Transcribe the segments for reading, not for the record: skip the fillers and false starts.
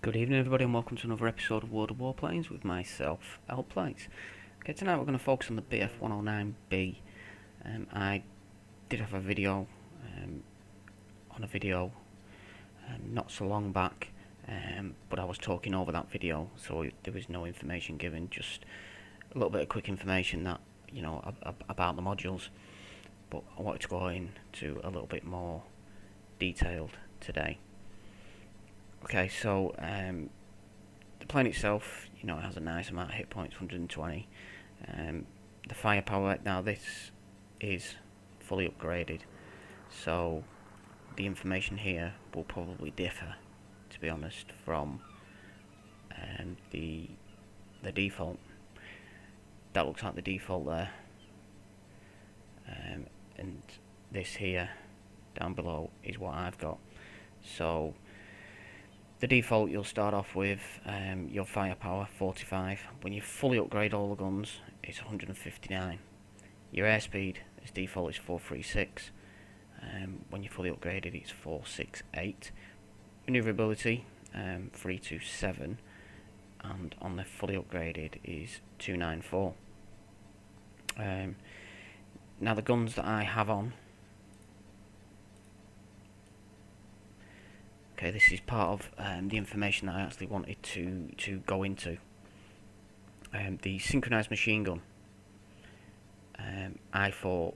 Good evening, everybody, and welcome to another episode of World of Warplanes with myself, Warplanes. Okay, tonight we're going to focus on the BF109-B. I did have a video on a video not so long back, but I was talking over that video, so there was no information given, just a little bit of quick information that about the modules. But I wanted to go into a little bit more detailed today. Okay, so the plane itself, it has a nice amount of hit points, 120. The firepower, now this is fully upgraded, so the information here will probably differ, to be honest, from the default. That looks like the default there, and this here down below is what I've got. So the default, you'll start off with your firepower 45. When you fully upgrade all the guns, it's 159. Your airspeed as default is 436. When you're fully upgraded, it's 468. Maneuverability 327, and on the fully upgraded is 294. Now the guns that I have on. Okay, this is part of the information that I actually wanted to go into. The synchronized machine gun. I thought,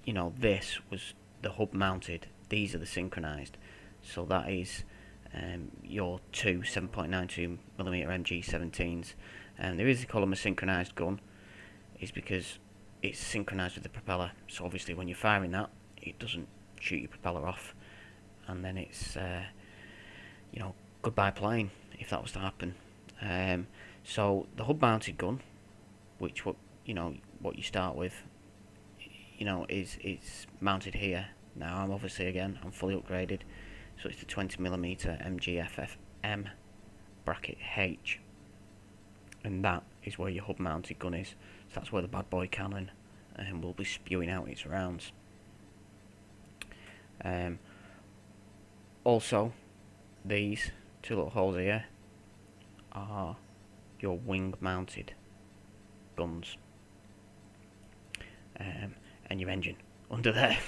this was the hub mounted. These are the synchronized. So that is your two 7.92mm MG17s. And the reason they call them a synchronized gun is because it's synchronized with the propeller. So obviously when you're firing that, it doesn't shoot your propeller off. And then it's goodbye plane if that was to happen. So the hub mounted gun, which what you start with, is mounted here. Now I'm fully upgraded, so it's the 20mm MGFFM bracket H, and that is where your hub mounted gun is. So that's where the bad boy cannon will be spewing out its rounds. Also, these two little holes here are your wing mounted guns, and your engine under there.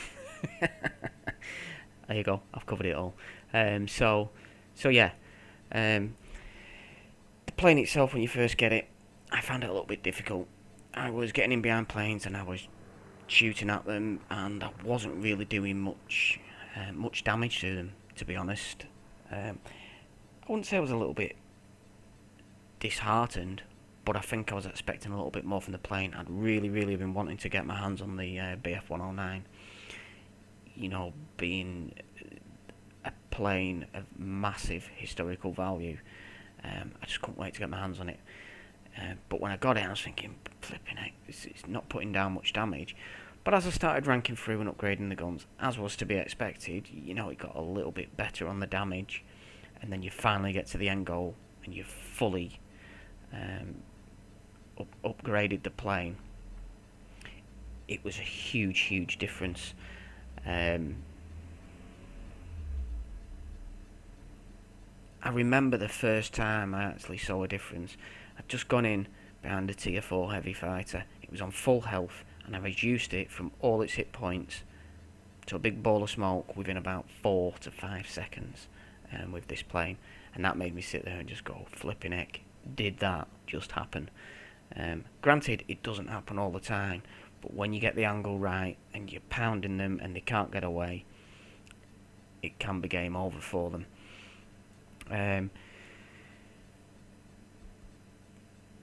There you go, I've covered it all. So yeah, the plane itself, when you first get it, I found it a little bit difficult. I was getting in behind planes and I was shooting at them, and I wasn't really doing much damage to them, to be honest. I wouldn't say I was a little bit disheartened, but I think I was expecting a little bit more from the plane. I'd really been wanting to get my hands on the BF109. Being a plane of massive historical value, I just couldn't wait to get my hands on it. But when I got it, I was thinking, flipping heck, it's not putting down much damage. But as I started ranking through and upgrading the guns, as was to be expected, it got a little bit better on the damage. And then you finally get to the end goal and you've fully upgraded the plane. It was a huge difference. I remember the first time I actually saw a difference. I'd just gone in behind a tier 4 heavy fighter. It was on full health, and I reduced it from all its hit points to a big ball of smoke within about 4 to 5 seconds with this plane. And that made me sit there and just go, flipping heck, did that just happen? Granted, it doesn't happen all the time, but when you get the angle right and you're pounding them and they can't get away, it can be game over for them.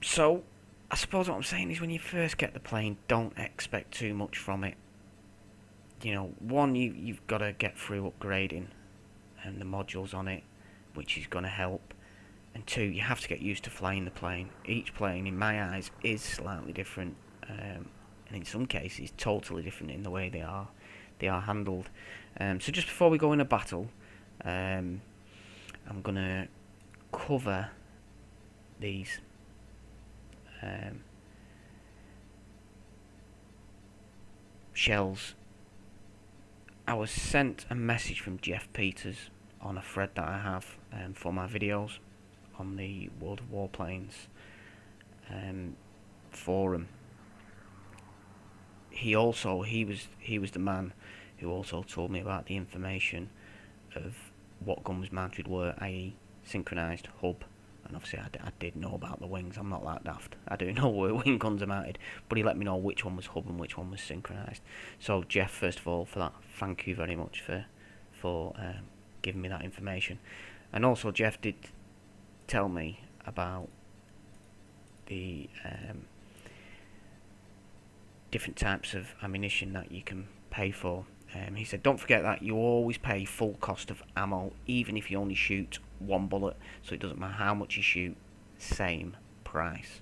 So I suppose what I'm saying is, when you first get the plane, don't expect too much from it. One, you've got to get through upgrading and the modules on it, which is going to help. And two, you have to get used to flying the plane. Each plane, in my eyes, is slightly different, and in some cases, totally different in the way they are handled. So just before we go in a battle, I'm going to cover these. Shells. I was sent a message from Jeff Peters on a thread that I have for my videos on the World of Warplanes forum. He was the man who also told me about the information of what guns mounted were, i.e. synchronised hub. And obviously I did know about the wings. I'm not that daft. I do know where wing guns are mounted, but he let me know which one was hub and which one was synchronised. So Jeff, first of all, for that, thank you very much for giving me that information. And also Jeff did tell me about the different types of ammunition that you can pay for. He said, don't forget that you always pay full cost of ammo, even if you only shoot one bullet, so it doesn't matter how much you shoot, same price.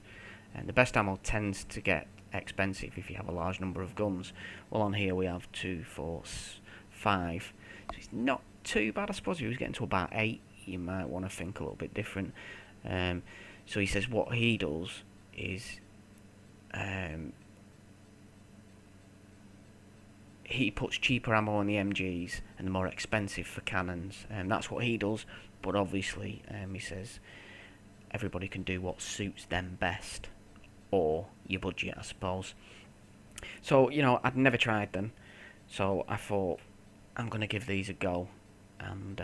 And the best ammo tends to get expensive if you have a large number of guns. Well, on here we have 2, 4, 5, so it's not too bad. I suppose if he was getting to about 8, you might want to think a little bit different. So he says what he does is he puts cheaper ammo on the MGs and the more expensive for cannons, and that's what he does. But obviously, he says everybody can do what suits them best, or your budget, I suppose. So, you know, I'd never tried them, so I thought I'm going to give these a go. And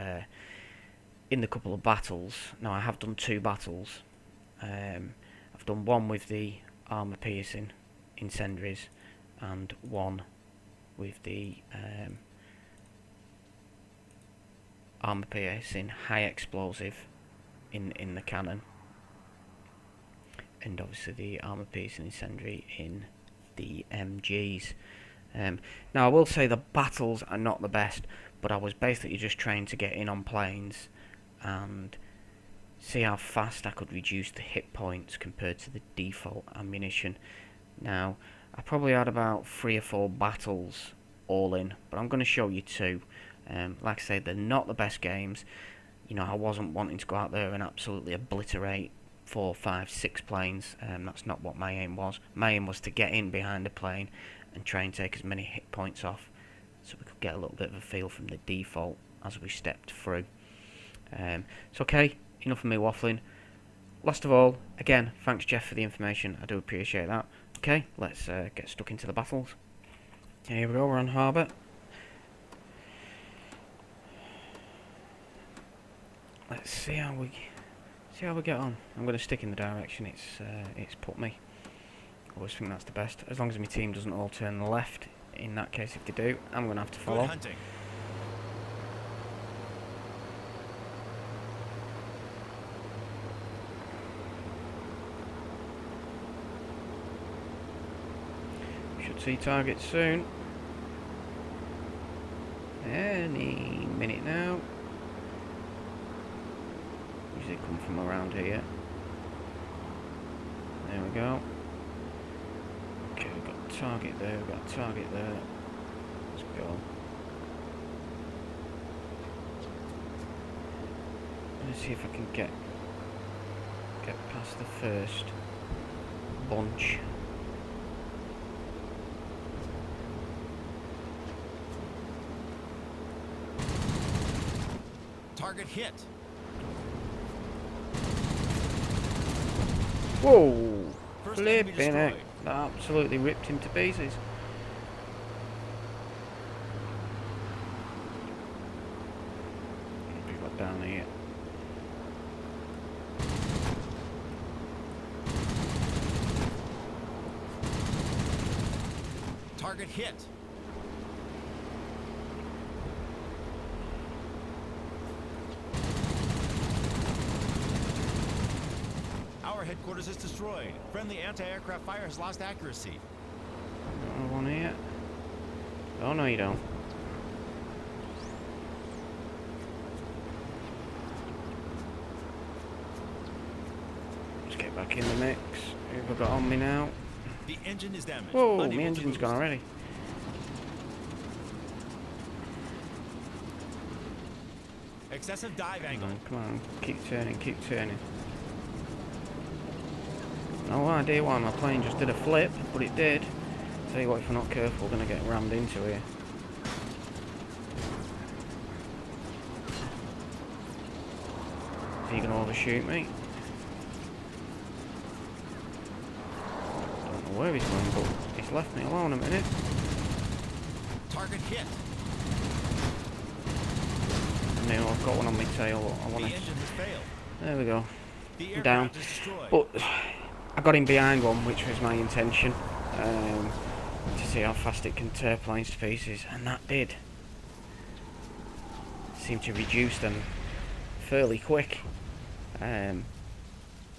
in the couple of battles, now I have done 2 battles. I've done one with the armour piercing incendiaries and one with the armour piercing high explosive in the cannon, and obviously the armour piercing incendiary in the MGs. Now I will say the battles are not the best, but I was basically just trying to get in on planes and see how fast I could reduce the hit points compared to the default ammunition. Now I probably had about 3 or 4 battles all in, but I'm going to show you 2. Like I said, they're not the best games. You know, I wasn't wanting to go out there and absolutely obliterate 4, 5, 6 planes. That's not what my aim was. My aim was to get in behind a plane and try and take as many hit points off, so we could get a little bit of a feel from the default as we stepped through. It's okay, enough of me waffling. Last of all, again, thanks Jeff for the information. I do appreciate that. Okay, let's get stuck into the battles. Here we go, we're on harbour. Let's see how we get on. I'm going to stick in the direction it's put me. I always think that's the best, as long as my team doesn't all turn left. In that case, if they do, I'm going to have to follow. Good hunting. Should see targets soon. Any minute now. Usually come from around here. There we go. Okay, we've got a target there, we've got a target there. Let's go. Let's see if I can get past the first bunch. Target hit. Whoa! First enemy Flipping heck. destroyed. That absolutely ripped him to pieces. We got down here. Target hit. Our headquarters is destroyed. Friendly anti-aircraft fire has lost accuracy. Got one here. Oh no, you don't. Let's get back in the mix. Who have I got on me now? The engine is damaged. Whoa, Unable my to engine's boost. gone already. Excessive dive angle. Come on, keep turning, keep turning. No idea why my plane just did a flip, but it did. Tell you what, if we're not careful, we're going to get rammed into here. he going to overshoot me? Don't know where he's going, but he's left me alone a minute. Target hit. And now I've got one on my tail. I want The to. engine has failed. There we go. The I'm down. aircraft is destroyed. But I got in behind one, which was my intention, to see how fast it can tear planes to pieces, and that did. Seemed to reduce them fairly quick.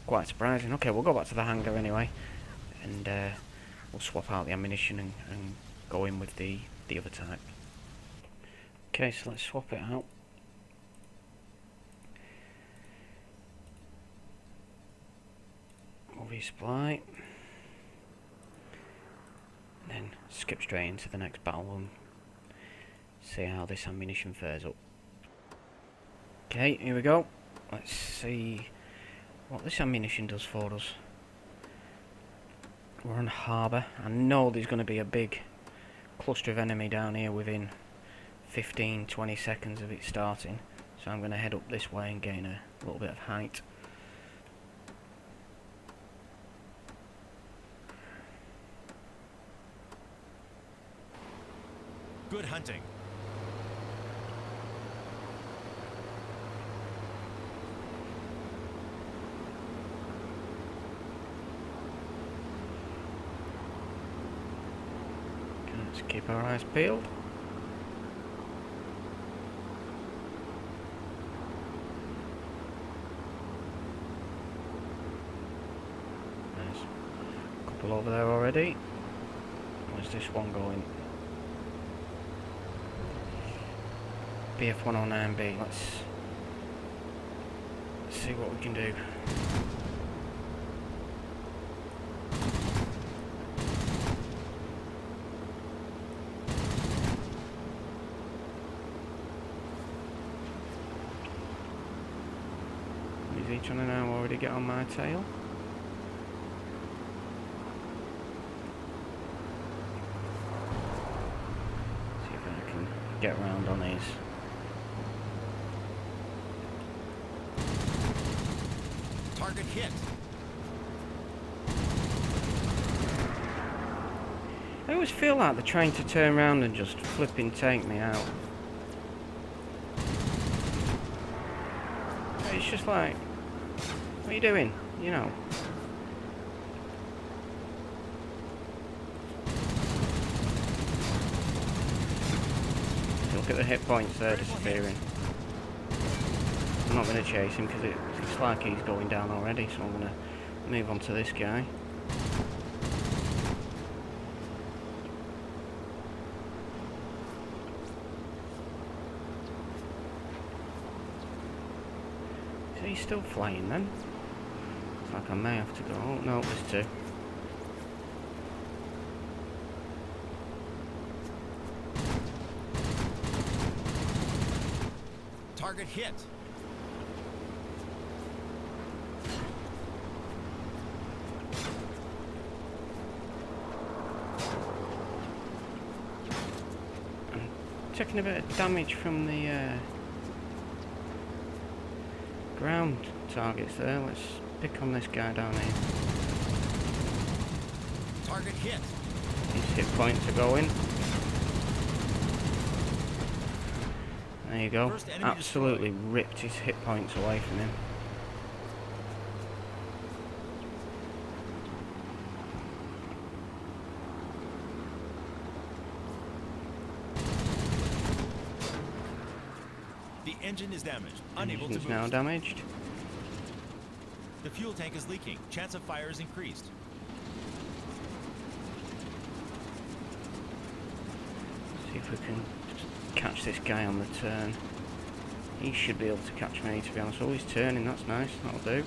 Quite surprising. Okay, we'll go back to the hangar anyway, and we'll swap out the ammunition and go in with the other type. Okay, so let's swap it out. Resupply, and then skip straight into the next battle and see how this ammunition fares up. Okay, here we go. Let's see what this ammunition does for us. We're on harbour. I know there's going to be a big cluster of enemy down here within 15-20 seconds of it starting, so I'm going to head up this way and gain a little bit of height. Good hunting. Let's keep our eyes peeled. There's a couple over there already. Where's this one going? BF109-B. Let's see what we can do. Is he trying to now already get on my tail? See if I can get round on his. Target hit. I always feel like they're trying to turn around and just flipping take me out. It's just like, what are you doing? You know. Look at the hit points there disappearing. I'm not going to chase him because it's like he's going down already, so I'm going to move on to this guy. So he's still flying then? It's like I may have to go. Oh no, there's two. Target hit. Taking a bit of damage from the ground targets there. Let's pick on this guy down here. Target hit. His hit points are going. There you go. Absolutely ripped his hit points away from him. The engine is damaged. Unable to Engine's boost. now damaged. The fuel tank is leaking. Chance of fire is increased. See if we can catch this guy on the turn. He should be able to catch me, to be honest. Oh, he's turning. That's nice. That'll do.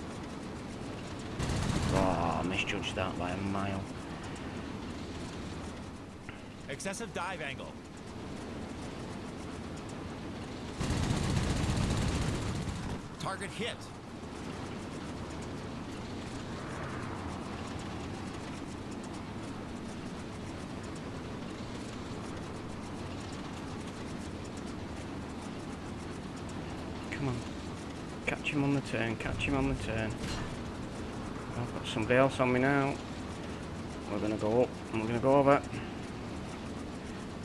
Oh, I misjudged that by a mile. Excessive dive angle. Target hit. Come on. Catch him on the turn, catch him on the turn. I've got somebody else on me now. We're going to go up and we're going to go over.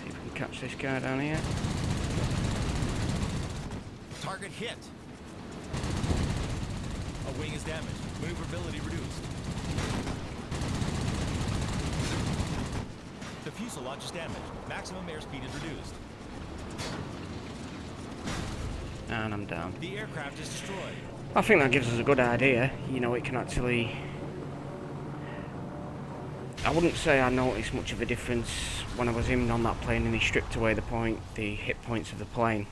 See if we can catch this guy down here. Target hit. A wing is damaged. Maneuverability reduced. The fuselage is damaged. Maximum airspeed is reduced. And I'm down. The aircraft is destroyed. I think that gives us a good idea. You know, it can actually... I wouldn't say I noticed much of a difference when I was in on that plane and he stripped away the hit points of the plane.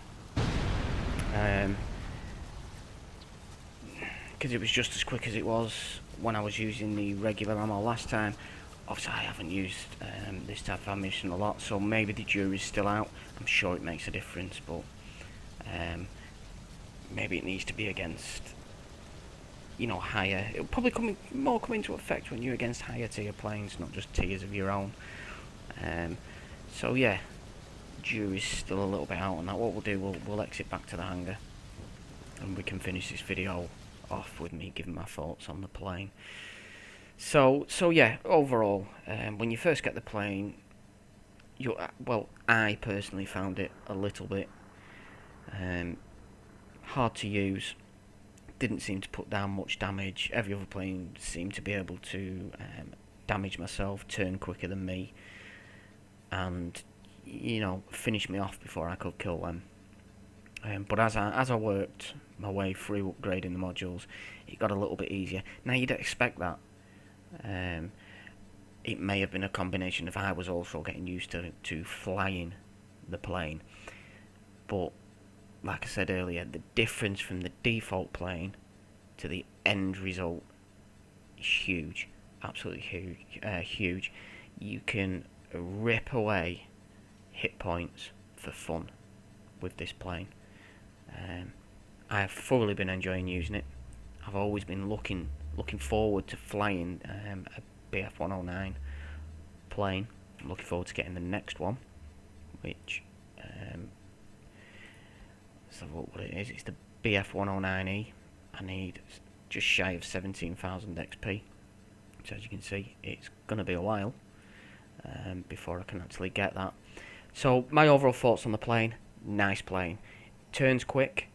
Because it was just as quick as it was when I was using the regular ammo last time. Obviously I haven't used this type of ammunition a lot, so maybe the jury's still out. I'm sure it makes a difference, but maybe it needs to be against, you know, higher. It'll probably come into effect when you're against higher tier planes, not just tiers of your own. So yeah, jury's still a little bit out on that. What we'll do, we'll exit back to the hangar, and we can finish this video off with me giving my thoughts on the plane. So yeah, overall, when you first get the plane, I personally found it a little bit hard to use. Didn't seem to put down much damage. Every other plane seemed to be able to damage myself, turn quicker than me, and, you know, finish me off before I could kill them. But as I worked my way through upgrading the modules, it got a little bit easier. Now you'd expect that. It may have been a combination of I was also getting used to flying the plane, but like I said earlier, the difference from the default plane to the end result is huge, absolutely huge. You can rip away hit points for fun with this plane. I have thoroughly been enjoying using it. I've always been looking forward to flying a BF109 plane. I'm looking forward to getting the next one, which let's have a look what it is. It's the BF109-E. I need just shy of 17,000 XP. So as you can see, it's going to be a while before I can actually get that. So my overall thoughts on the plane: nice plane, turns quick.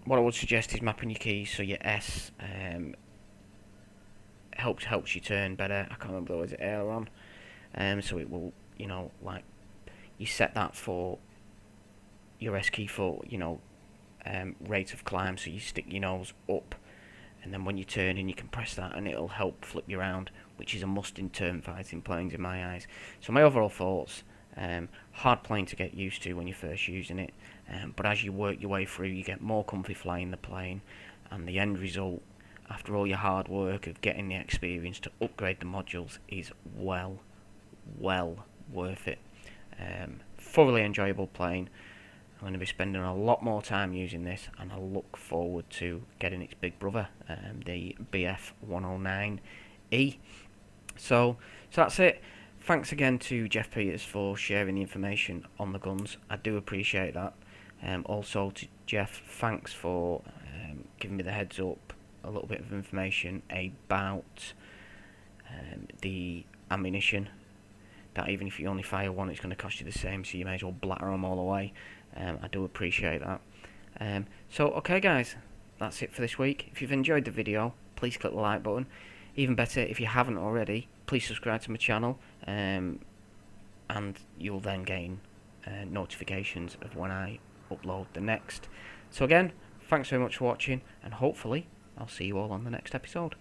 What I would suggest is mapping your keys so your S helps you turn better. I can't remember, was it aileron? So it will, you know, like you set that for your S key for, you know, rate of climb, so you stick your nose up, and then when you turn in you can press that and it'll help flip you around, which is a must in turn fighting planes in my eyes. So my overall thoughts: hard plane to get used to when you're first using it, but as you work your way through you get more comfy flying the plane, and the end result after all your hard work of getting the experience to upgrade the modules is well worth it. Thoroughly enjoyable plane. I'm going to be spending a lot more time using this, and I look forward to getting its big brother, the BF109-E. So that's it. Thanks again to Jeff Peters for sharing the information on the guns. I do appreciate that. Also to Jeff, thanks for giving me the heads up, a little bit of information about the ammunition, that even if you only fire one it's going to cost you the same, so you may as well blatter them all away. I do appreciate that. So okay guys, that's it for this week. If you've enjoyed the video, please click the like button. Even better, if you haven't already, please subscribe to my channel, and you'll then gain notifications of when I upload the next. So again, thanks very much for watching, and hopefully I'll see you all on the next episode.